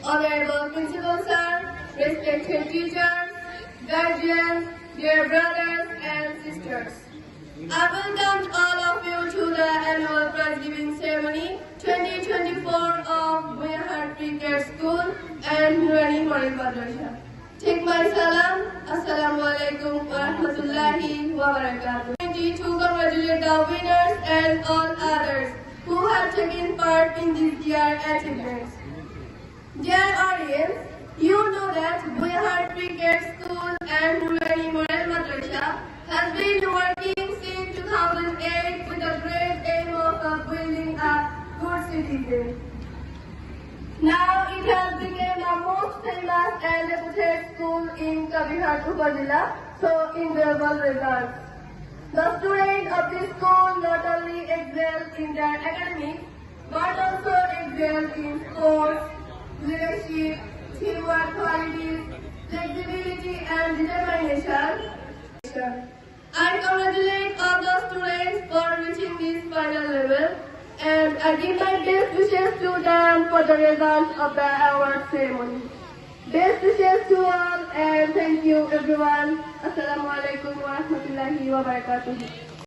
Honorable Principal Sir, respected teachers, guardians, dear brothers and sisters. I welcome all of you to the annual prize giving ceremony 2024 of Buyahat Pre-Care School and Nurani Model Madrasa. Take my salam. Assalamualaikum warahmatullahi wabarakatuh. To congratulate the winners and all others who have taken part in this year's achievements. Dear audience, you know that Buyahat Pre-Care School and Nurani Model Madrasa has been working since 2008 with the great aim of building a good citizen. Now it has become the most famous and reputed school in Kabirhat Upazila, so enviable results. The students of this school not only excel in their academics, but also excel in sports, leadership, teamwork qualities, flexibility and determination. I congratulate all the students for reaching this final level, and I give my best wishes to them for the results of the award ceremony. Best wishes to all, and thank you everyone. Assalamualaikum warahmatullahi wabarakatuh.